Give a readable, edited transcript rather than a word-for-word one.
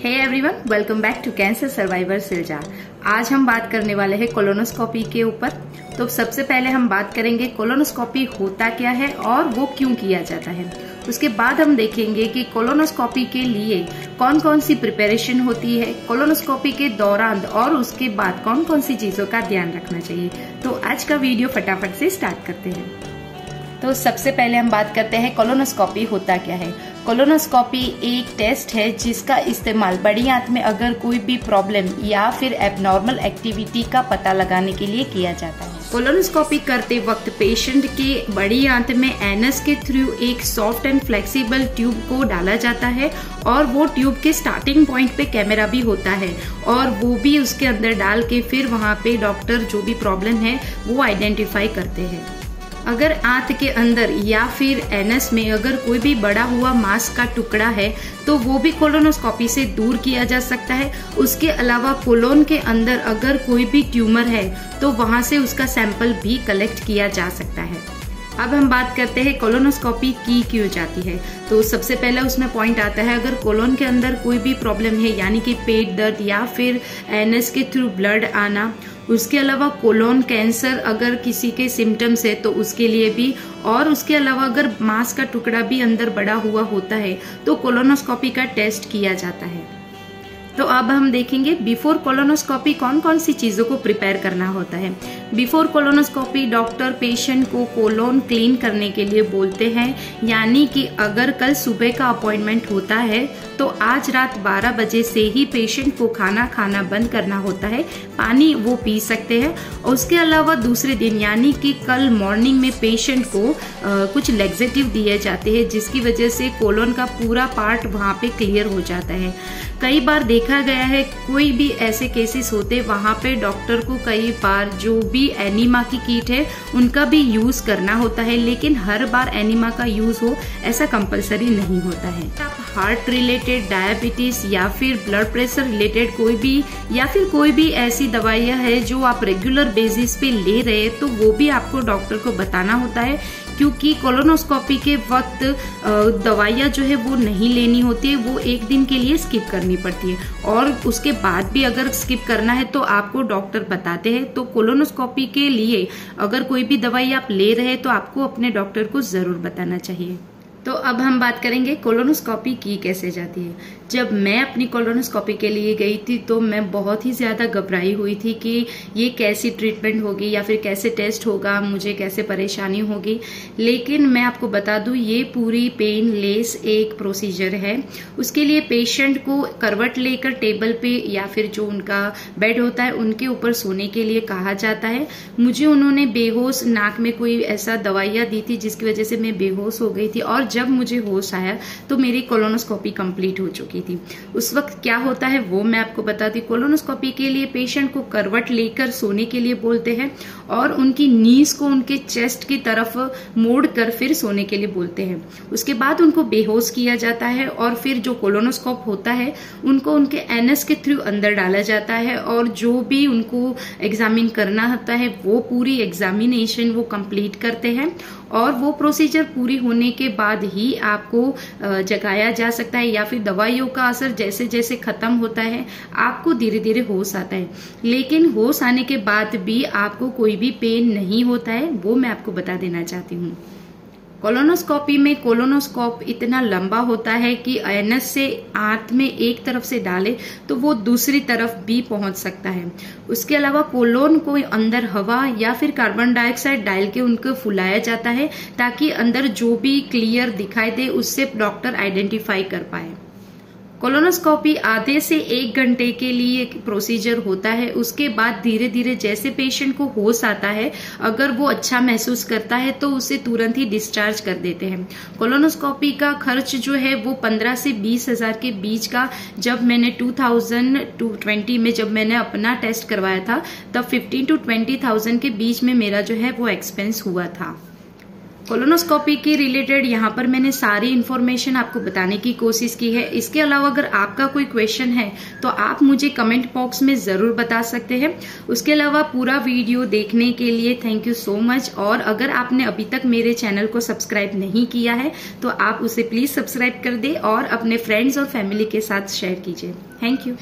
Hey everyone, welcome back to cancer survivor Silja. आज हम बात करने वाले हैं कोलोनोस्कोपी के ऊपर। तो सबसे पहले हम बात करेंगे कोलोनोस्कोपी होता क्या है और वो क्यों किया जाता है। उसके बाद हम देखेंगे कि कोलोनोस्कोपी के लिए कौन कौन सी प्रिपरेशन होती है, कोलोनोस्कोपी के दौरान और उसके बाद कौन कौन सी चीजों का ध्यान रखना चाहिए। तो आज का वीडियो फटाफट से स्टार्ट करते हैं। तो सबसे पहले हम बात करते हैं कोलोनोस्कोपी होता क्या है। कोलोनोस्कोपी एक टेस्ट है जिसका इस्तेमाल बड़ी आंत में अगर कोई भी प्रॉब्लम या फिर एबनॉर्मल एक्टिविटी का पता लगाने के लिए किया जाता है। कोलोनोस्कोपी करते वक्त पेशेंट के बड़ी आंत में एनस के थ्रू एक सॉफ्ट एंड फ्लेक्सिबल ट्यूब को डाला जाता है और वो ट्यूब के स्टार्टिंग पॉइंट पे कैमरा भी होता है और वो भी उसके अंदर डाल के फिर वहाँ पे डॉक्टर जो भी प्रॉब्लम है वो आइडेंटिफाई करते हैं। अगर आंत के अंदर या फिर एनस में अगर कोई भी बड़ा हुआ मांस का टुकड़ा है तो वो भी कोलोनोस्कोपी से दूर किया जा सकता है। उसके अलावा कोलोन के अंदर अगर कोई भी ट्यूमर है तो वहां से उसका सैंपल भी कलेक्ट किया जा सकता है। अब हम बात करते हैं कोलोनोस्कोपी की क्यों जाती है। तो सबसे पहले उसमें पॉइंट आता है अगर कोलोन के अंदर कोई भी प्रॉब्लम है, यानी कि पेट दर्द या फिर एनस के थ्रू ब्लड आना। उसके अलावा कोलोन कैंसर अगर किसी के सिम्टम्स है तो उसके लिए भी, और उसके अलावा अगर मांस का टुकड़ा भी अंदर बड़ा हुआ होता है तो कोलोनोस्कोपी का टेस्ट किया जाता है। तो अब हम देखेंगे बिफोर कोलोनोस्कोपी कौन कौन सी चीजों को प्रिपेयर करना होता है। बिफोर कोलोनोस्कोपी डॉक्टर पेशेंट को कोलोन क्लीन करने के लिए बोलते हैं, यानी कि अगर कल सुबह का अपॉइंटमेंट होता है तो आज रात 12 बजे से ही पेशेंट को खाना खाना बंद करना होता है, पानी वो पी सकते हैं। उसके अलावा दूसरे दिन यानी कि कल मॉर्निंग में पेशेंट को कुछ लेग्जेटिव दिए जाते हैं जिसकी वजह से कोलोन का पूरा पार्ट वहाँ पे क्लियर हो जाता है। कई बार देखा गया है कोई भी ऐसे केसेस होते वहाँ पे डॉक्टर को कई बार जो भी एनीमा की किट है उनका भी यूज करना होता है, लेकिन हर बार एनीमा का यूज हो ऐसा कंपलसरी नहीं होता है। आप हार्ट रिलेटेड, डायबिटीज या फिर ब्लड प्रेशर रिलेटेड कोई भी या फिर कोई भी ऐसी दवाइयाँ है जो आप रेगुलर बेसिस पे ले रहे हैं तो वो भी आपको डॉक्टर को बताना होता है, क्योंकि कोलोनोस्कोपी के वक्त दवाइयाँ जो है वो नहीं लेनी होती है, वो एक दिन के लिए स्किप करनी पड़ती है और उसके बाद भी अगर स्किप करना है तो आपको डॉक्टर बताते हैं। तो कोलोनोस्कोपी के लिए अगर कोई भी दवाई आप ले रहे हैं तो आपको अपने डॉक्टर को जरूर बताना चाहिए। तो अब हम बात करेंगे कोलोनोस्कोपी की कैसे जाती है। जब मैं अपनी कोलोनोस्कोपी के लिए गई थी तो मैं बहुत ही ज्यादा घबराई हुई थी कि ये कैसी ट्रीटमेंट होगी या फिर कैसे टेस्ट होगा, मुझे कैसे परेशानी होगी। लेकिन मैं आपको बता दूं ये पूरी पेन लेस एक प्रोसीजर है। उसके लिए पेशेंट को करवट लेकर टेबल पे या फिर जो उनका बेड होता है उनके ऊपर सोने के लिए कहा जाता है। मुझे उन्होंने बेहोश, नाक में कोई ऐसा दवाइयाँ दी थी जिसकी वजह से मैं बेहोश हो गई थी और जब मुझे होश आया तो मेरी कोलोनोस्कोपी कंप्लीट हो चुकी थी। उस वक्त क्या होता है वो मैं आपको बताती। कोलोनोस्कोपी के लिए पेशेंट को करवट लेकर सोने के लिए बोलते हैं और उनकी नीज को उनके चेस्ट की तरफ मोड़ कर फिर सोने के लिए बोलते हैं। उसके बाद उनको बेहोश किया जाता है और फिर जो कोलोनोस्कोप होता है उनको उनके एनस के थ्रू अंदर डाला जाता है और जो भी उनको एग्जामिन करना होता है वो पूरी एग्जामिनेशन वो कंप्लीट करते हैं और वो प्रोसीजर पूरी होने के बाद ही आपको जगाया जा सकता है या फिर दवाइयों का असर जैसे जैसे खत्म होता है आपको धीरे धीरे होश आता है। लेकिन होश आने के बाद भी आपको कोई भी पेन नहीं होता है, वो मैं आपको बता देना चाहती हूँ। कोलोनोस्कोपी में कोलोनोस्कोप इतना लंबा होता है कि एनस से आंत में एक तरफ से डाले तो वो दूसरी तरफ भी पहुंच सकता है। उसके अलावा कोलोन को अंदर हवा या फिर कार्बन डाइऑक्साइड डाल के उनको फुलाया जाता है ताकि अंदर जो भी क्लियर दिखाई दे उससे डॉक्टर आइडेंटिफाई कर पाए। कोलोनोस्कोपी आधे से 1 घंटे के लिए प्रोसीजर होता है। उसके बाद धीरे धीरे जैसे पेशेंट को होश आता है, अगर वो अच्छा महसूस करता है तो उसे तुरंत ही डिस्चार्ज कर देते हैं। कोलोनोस्कोपी का खर्च जो है वो 15 से 20 हजार के बीच का, जब मैंने 2020 में जब मैंने अपना टेस्ट करवाया था तब 15 to 20,000 के बीच में मेरा जो है वो एक्सपेंस हुआ था। कोलोनोस्कोपी के रिलेटेड यहाँ पर मैंने सारी इन्फॉर्मेशन आपको बताने की कोशिश की है। इसके अलावा अगर आपका कोई क्वेश्चन है तो आप मुझे कमेंट बॉक्स में जरूर बता सकते हैं। उसके अलावा पूरा वीडियो देखने के लिए थैंक यू सो मच। और अगर आपने अभी तक मेरे चैनल को सब्सक्राइब नहीं किया है तो आप उसे प्लीज सब्सक्राइब कर दे और अपने फ्रेंड्स और फैमिली के साथ शेयर कीजिए। Thank you.